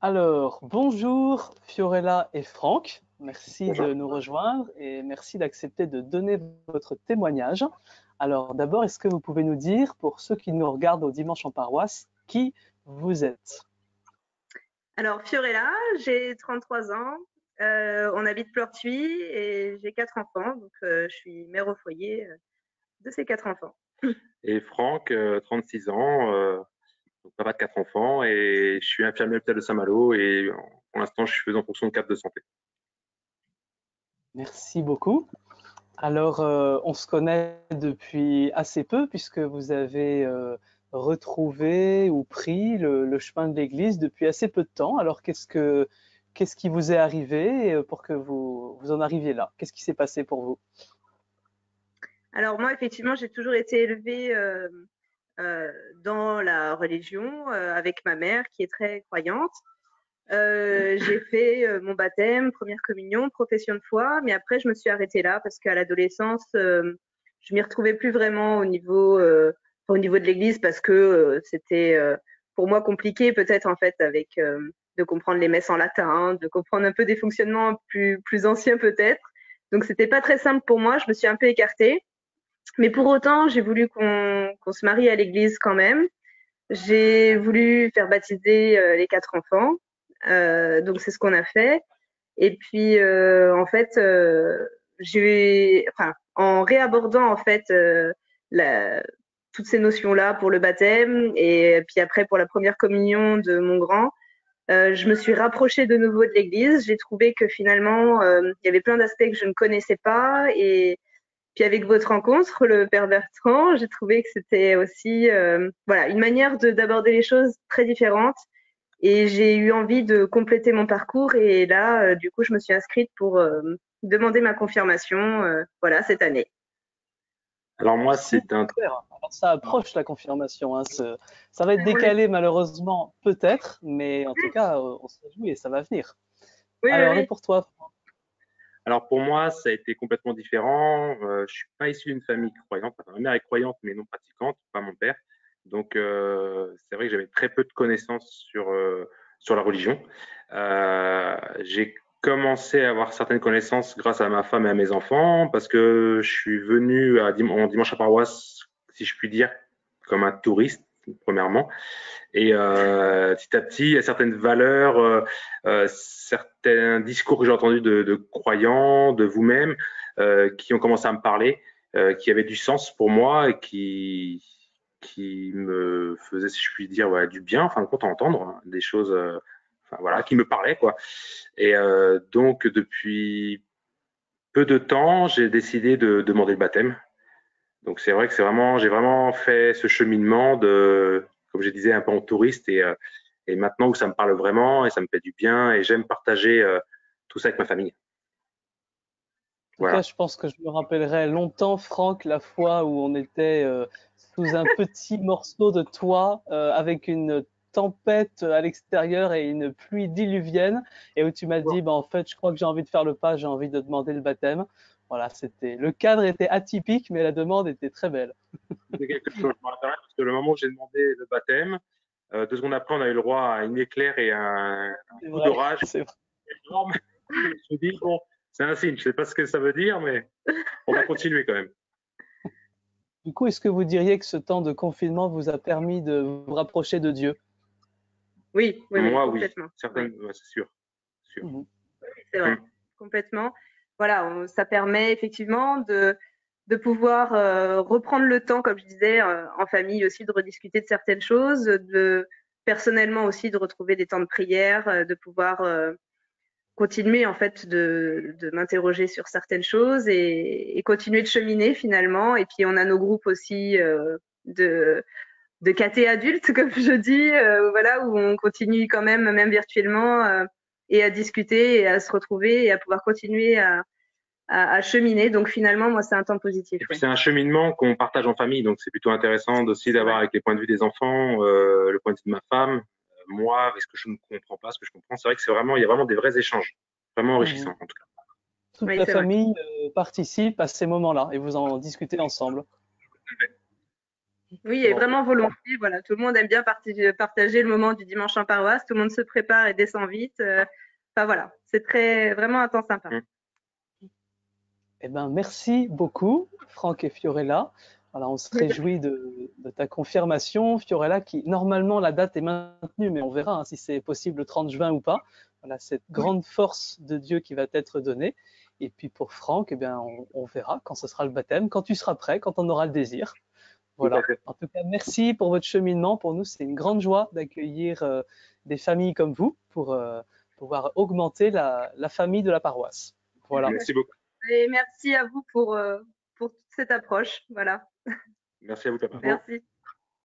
Alors, bonjour Fiorella et Franck. Merci Bonjour. de nous rejoindre et merci d'accepter de donner votre témoignage. Alors, d'abord, est-ce que vous pouvez nous dire, pour ceux qui nous regardent au Dimanche en paroisse, qui vous êtes? Alors, Fiorella, j'ai 33 ans, on habite Pleurtuis et j'ai 4 enfants, donc je suis mère au foyer de ces 4 enfants. Et Franck, 36 ans, donc papa de 4 enfants, et je suis infirmier à l'hôpital de Saint-Malo, et pour l'instant, je suis en fonction de cadre de santé. Merci beaucoup. Alors, on se connaît depuis assez peu puisque vous avez retrouvé ou pris le chemin de l'Église depuis assez peu de temps. Alors, qu'est-ce qui vous est arrivé pour que vous en arriviez là? Qu'est-ce qui s'est passé pour vous? Alors moi, effectivement, j'ai toujours été élevée dans la religion avec ma mère qui est très croyante. J'ai fait mon baptême, première communion, profession de foi, mais après je me suis arrêtée là parce qu'à l'adolescence, je m'y retrouvais plus vraiment au niveau de l'Église parce que c'était pour moi compliqué peut-être en fait avec de comprendre les messes en latin, de comprendre un peu des fonctionnements plus anciens peut-être. Donc c'était pas très simple pour moi, je me suis un peu écartée. Mais pour autant, j'ai voulu qu'on se marie à l'église quand même. J'ai voulu faire baptiser les 4 enfants. Donc c'est ce qu'on a fait. Et puis en fait, enfin, en réabordant en fait la, toutes ces notions-là pour le baptême et puis après pour la première communion de mon grand, je me suis rapprochée de nouveau de l'église. J'ai trouvé que finalement, il y avait plein d'aspects que je ne connaissais pas et puis avec votre rencontre, le père Bertrand, j'ai trouvé que c'était aussi voilà, une manière d'aborder les choses très différente. Et j'ai eu envie de compléter mon parcours. Et là, du coup, je me suis inscrite pour demander ma confirmation voilà, cette année. Alors moi, c'est un... Super. Alors, ça approche la confirmation, hein. Ça va être décalé malheureusement, peut-être, mais en tout cas, on se réjouit et ça va venir. Oui, oui, Alors, et oui. pour toi? Alors pour moi, ça a été complètement différent. Je suis pas issu d'une famille croyante. Enfin, ma mère est croyante, mais non pratiquante, pas mon père. Donc c'est vrai que j'avais très peu de connaissances sur la religion. J'ai commencé à avoir certaines connaissances grâce à ma femme et à mes enfants, parce que je suis venu en dimanche à paroisse, si je puis dire, comme un touriste, premièrement. Et petit à petit, il y a certaines valeurs, certains discours que j'ai entendus de croyants, de vous-même, qui ont commencé à me parler, qui avaient du sens pour moi et qui me faisaient, si je puis dire, ouais, du bien, enfin, compte à entendre, hein, des choses, enfin, voilà, qui me parlaient, quoi. Et donc, depuis peu de temps, j'ai décidé de demander le baptême. Donc, c'est vrai que j'ai vraiment fait ce cheminement de, comme je disais, un peu en touriste et maintenant où ça me parle vraiment et ça me fait du bien et j'aime partager tout ça avec ma famille. En tout cas, Voilà. je pense que je me rappellerai longtemps, Franck, la fois où on était sous un petit morceau de toit avec une tempête à l'extérieur et une pluie diluvienne, et où tu m'as dit, bah, en fait, je crois que j'ai envie de faire le pas, j'ai envie de demander le baptême. Voilà, le cadre était atypique, mais la demande était très belle. C'est quelque chose, je me rappelle parce que le moment où j'ai demandé le baptême, 2 secondes après, on a eu le droit à une éclair et un C'est coup vrai, d'orage c'est vrai. énorme. Je me suis dit, bon, c'est un signe, je sais pas ce que ça veut dire, mais on va continuer quand même. Du coup, est-ce que vous diriez que ce temps de confinement vous a permis de vous rapprocher de Dieu? Oui, oui, oui, Moi, oui, complètement. Oui, certaines, ouais, c'est sûr. Sûr. Mhm. c'est vrai, Mm. complètement. Voilà, ça permet effectivement de pouvoir reprendre le temps, comme je disais, en famille aussi, de rediscuter de certaines choses, de personnellement aussi de retrouver des temps de prière, de pouvoir continuer en fait de m'interroger sur certaines choses et continuer de cheminer finalement. Et puis on a nos groupes aussi de de caté adultes, comme je dis, voilà, où on continue quand même virtuellement, et à discuter et à se retrouver et à pouvoir continuer à cheminer. Donc finalement, moi, c'est un temps positif. Et puis Oui, c'est un cheminement qu'on partage en famille, donc c'est plutôt intéressant aussi c'est d'avoir vrai. avec les points de vue des enfants, le point de vue de ma femme, moi, avec ce que je ne comprends pas, ce que je comprends. C'est vrai que il y a vraiment des vrais échanges, vraiment Mhm. enrichissants en tout cas. Toute Oui, la c'est vrai. famille participe à ces moments-là et vous en discutez ensemble. Oui, et Bon, vraiment volontiers. Voilà, tout le monde aime bien partager le moment du dimanche en paroisse. Tout le monde se prépare et descend vite. Enfin voilà, c'est vraiment un temps sympa. Eh ben, merci beaucoup, Franck et Fiorella. Voilà, on se réjouit de ta confirmation, Fiorella, qui normalement la date est maintenue, mais on verra si c'est possible le 30 juin ou pas. Voilà, cette grande force de Dieu qui va t'être donnée. Et puis pour Franck, eh bien, on verra quand ce sera le baptême, quand tu seras prêt, quand on aura le désir. tout à Voilà. fait. En tout cas, merci pour votre cheminement. Pour nous, c'est une grande joie d'accueillir des familles comme vous pour pouvoir augmenter la famille de la paroisse. Voilà. Merci beaucoup. Et merci à vous pour toute cette approche. Voilà. Merci à vous, Papa. Merci.